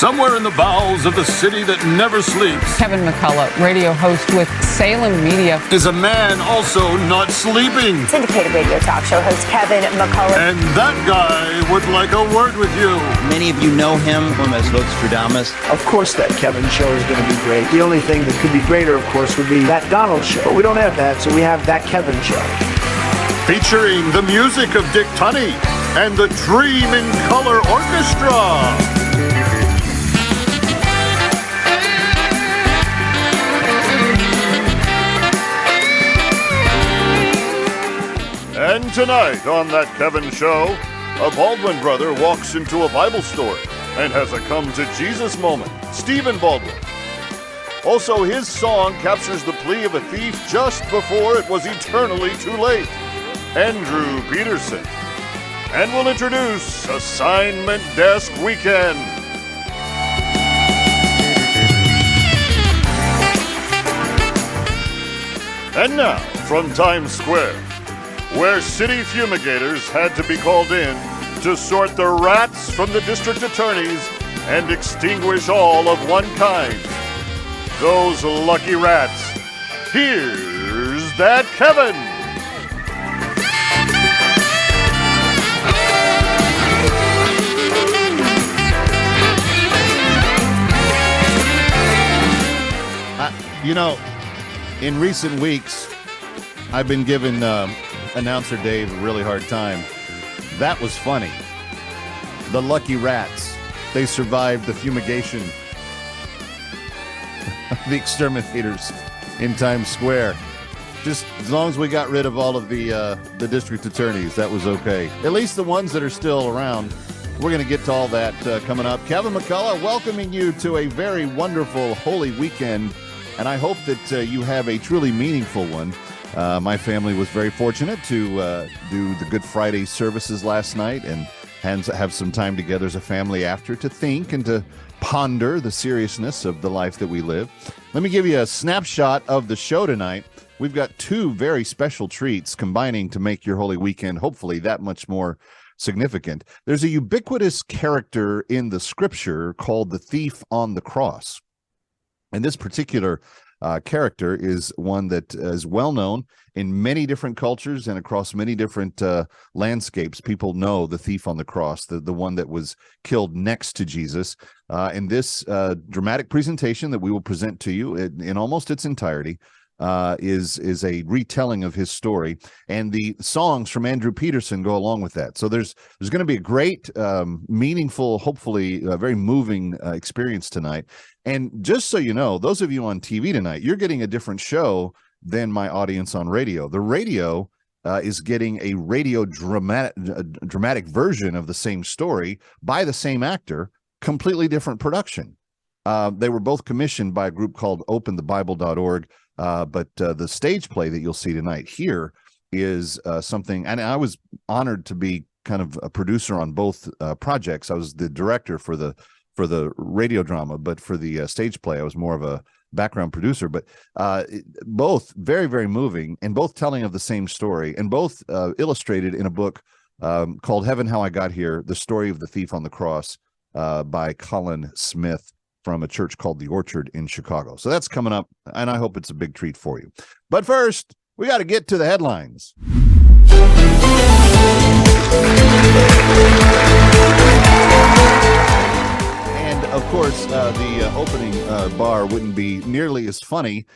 Somewhere in the bowels of the city that never sleeps, Kevin McCullough, radio host with Salem Media, is a man also not sleeping. Syndicated radio talk show host Kevin McCullough. And that guy would like a word with you. Many of you know him as Nostradamus. Of course that Kevin show is going to be great. The only thing that could be greater, of course, would be that Donald show. But we don't have that, so we have that Kevin show. Featuring the music of Dick Tunney and the Dream in Color Orchestra. And tonight on That Kevin Show, a Baldwin brother walks into a Bible store and has a come-to-Jesus moment. Stephen Baldwin. Also, his song captures the plea of a thief just before it was eternally too late. Andrew Peterson. And we'll introduce Assignment Desk Weekend. And now, from Times Square, where city fumigators had to be called in to sort the rats from the district attorneys and extinguish all of one kind. Those lucky rats. Here's That Kevin. In recent weeks, I've been giving announcer Dave a really hard time. That was funny. The lucky rats. They survived the fumigation of the exterminators in Times Square. Just as long as we got rid of all of the district attorneys, that was okay. At least the ones that are still around. We're going to get to all that coming up. Kevin McCullough welcoming you to a very wonderful Holy Weekend, and I hope that you have a truly meaningful one. My family was very fortunate to do the Good Friday services last night and have some time together as a family after to think and to ponder the seriousness of the life that we live. Let me give you a snapshot of the show tonight. We've got two very special treats combining to make your Holy Weekend hopefully that much more significant. There's a ubiquitous character in the scripture called the thief on the cross. And this particular character is one that is well known in many different cultures and across many different landscapes. People know the thief on the cross, the one that was killed next to Jesus. In this dramatic presentation that we will present to you in almost its entirety is a retelling of his story, and the songs from Andrew Peterson go along with that. So there's going to be a great, meaningful, hopefully very moving experience tonight. And just so you know, those of you on TV tonight, you're getting a different show than my audience on radio. The radio is getting a radio dramatic version of the same story by the same actor, completely different production. They were both commissioned by a group called openthebible.org. But the stage play that you'll see tonight here is something, and I was honored to be kind of a producer on both projects. I was the director for the radio drama, but for the stage play, I was more of a background producer. But both very, very moving, and both telling of the same story, and both illustrated in a book called Heaven, How I Got Here, The Story of the Thief on the Cross by Colin Smith, from a church called The Orchard in Chicago. So that's coming up, and I hope it's a big treat for you. But first, we got to get to the headlines. And, of course, the opening bar wouldn't be nearly as funny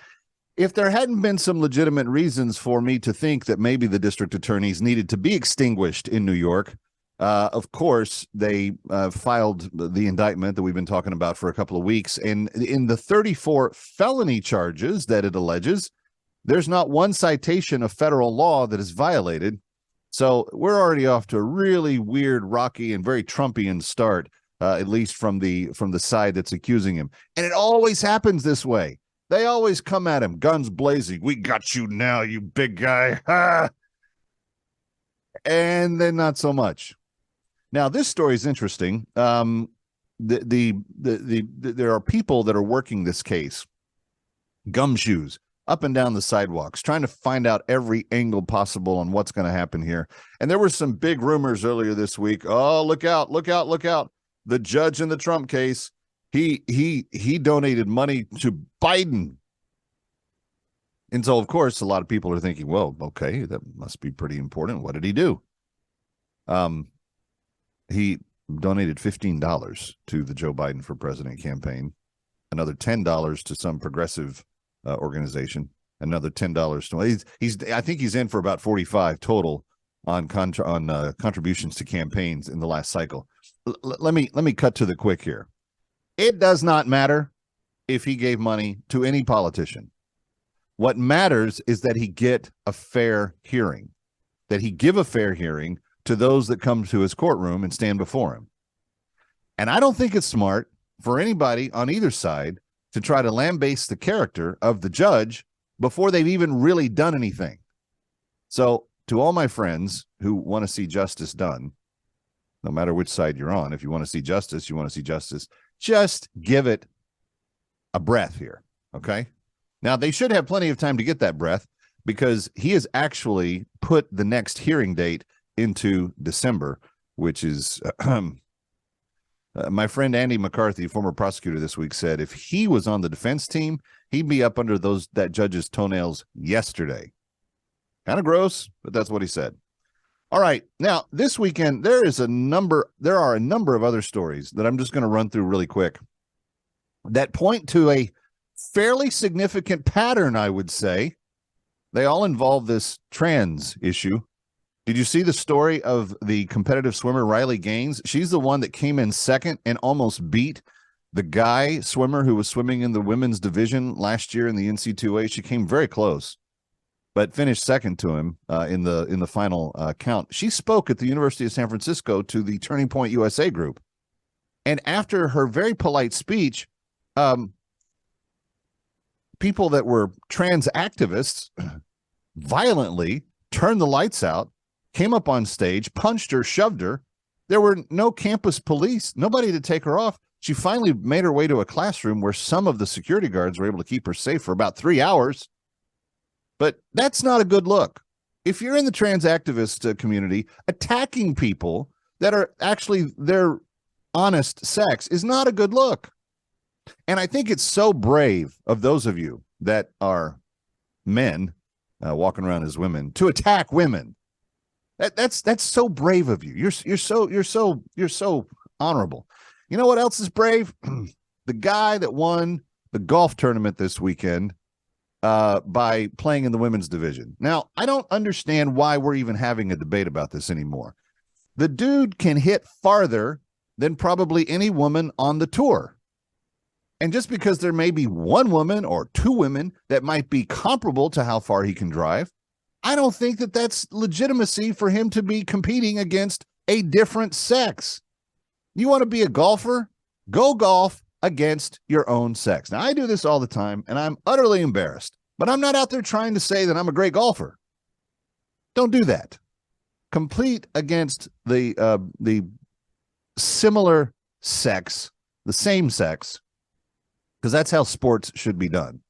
if there hadn't been some legitimate reasons for me to think that maybe the district attorneys needed to be extinguished in New York. Of course, they filed the indictment that we've been talking about for a couple of weeks. And in the 34 felony charges that it alleges, there's not one citation of federal law that is violated. So we're already off to a really weird, rocky, and very Trumpian start, at least from the side that's accusing him. And it always happens this way. They always come at him, guns blazing. We got you now, you big guy. Ha! And then not so much. Now, this story is interesting. There are people that are working this case, gumshoes, up and down the sidewalks, trying to find out every angle possible on what's going to happen here. And there were some big rumors earlier this week. Oh, look out, look out, look out. The judge in the Trump case He donated money to Biden. And so, of course, a lot of people are thinking, well, okay, that must be pretty important. What did he do? He donated $15 to the Joe Biden for President campaign, another $10 to some progressive organization, another $10 to I think he's in for about 45 total on contributions to campaigns in the last cycle. Let me cut to the quick here. It does not matter if he gave money to any politician. What matters is that he get a fair hearing, that he give a fair hearing to those that come to his courtroom and stand before him. And I don't think it's smart for anybody on either side to try to lambaste the character of the judge before they've even really done anything. So to all my friends who want to see justice done, no matter which side you're on, if you want to see justice, you want to see justice, just give it a breath here, okay? Now, they should have plenty of time to get that breath because he has actually put the next hearing date into December, which is my friend Andy McCarthy, former prosecutor this week, said if he was on the defense team, he'd be up under that judge's toenails yesterday. Kind of gross, but that's what he said. All right. Now, this weekend, there are a number of other stories that I'm just going to run through really quick that point to a fairly significant pattern, I would say. They all involve this trans issue. Did you see the story of the competitive swimmer Riley Gaines? She's the one that came in second and almost beat the guy swimmer who was swimming in the women's division last year in the NC2A. She came very close, but finished second to him in the final count. She spoke at the University of San Francisco to the Turning Point USA group. And after her very polite speech, people that were trans activists violently turned the lights out, came up on stage, punched her, shoved her. There were no campus police, nobody to take her off. She finally made her way to a classroom where some of the security guards were able to keep her safe for about 3 hours. But that's not a good look. If you're in the trans activist community, attacking people that are actually their honest sex is not a good look. And I think it's so brave of those of you that are men walking around as women to attack women. That's so brave of you. You're so honorable. You know what else is brave? The guy that won the golf tournament this weekend by playing in the women's division. Now, I don't understand why we're even having a debate about this anymore. The dude can hit farther than probably any woman on the tour. And just because there may be one woman or two women that might be comparable to how far he can drive, I don't think that that's legitimacy for him to be competing against a different sex. You want to be a golfer? Go golf against your own sex. Now, I do this all the time, and I'm utterly embarrassed, but I'm not out there trying to say that I'm a great golfer. Don't do that. Compete against the similar sex, the same sex, because that's how sports should be done.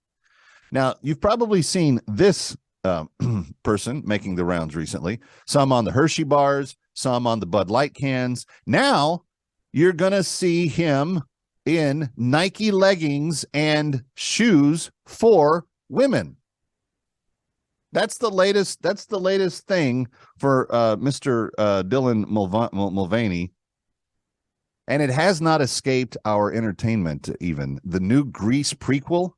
Now, you've probably seen this person making the rounds recently, some on the Hershey bars, some on the Bud Light cans. Now you're going to see him in Nike leggings and shoes for women. That's the latest thing for Mr. Dylan Mulvaney. And it has not escaped our entertainment even. The new Grease prequel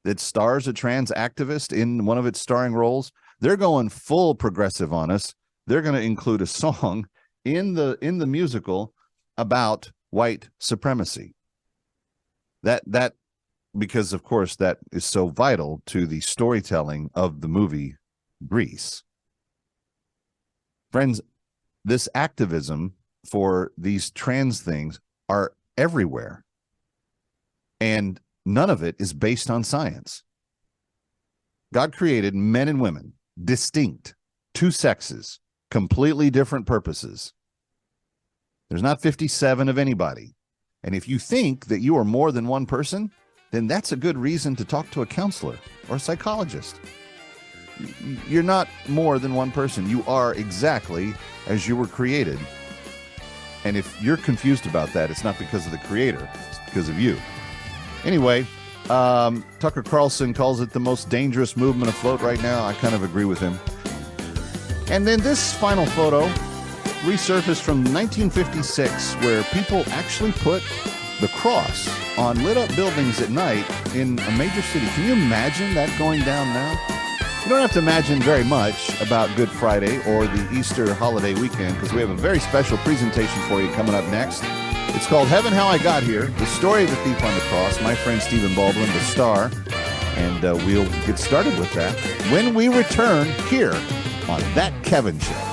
that stars a trans activist in one of its starring roles, they're going full progressive on us. They're going to include a song in the musical about white supremacy. That because, of course, that is so vital to the storytelling of the movie Grease. Friends, this activism for these trans things are everywhere, and none of it is based on science. God created men and women, distinct, two sexes, completely different purposes. There's not 57 of anybody. And if you think that you are more than one person, then that's a good reason to talk to a counselor or a psychologist. You're not more than one person. You are exactly as you were created. And if you're confused about that, it's not because of the creator, it's because of you. Anyway, Tucker Carlson calls it the most dangerous movement afloat right now. I kind of agree with him. And then this final photo resurfaced from 1956, where people actually put the cross on lit up buildings at night in a major city. Can you imagine that going down now? You don't have to imagine very much about Good Friday or the Easter holiday weekend, because we have a very special presentation for you coming up next. It's called Heaven, How I Got Here, the story of the thief on the cross. My friend Stephen Baldwin, the star, and we'll get started with that when we return here on That Kevin Show.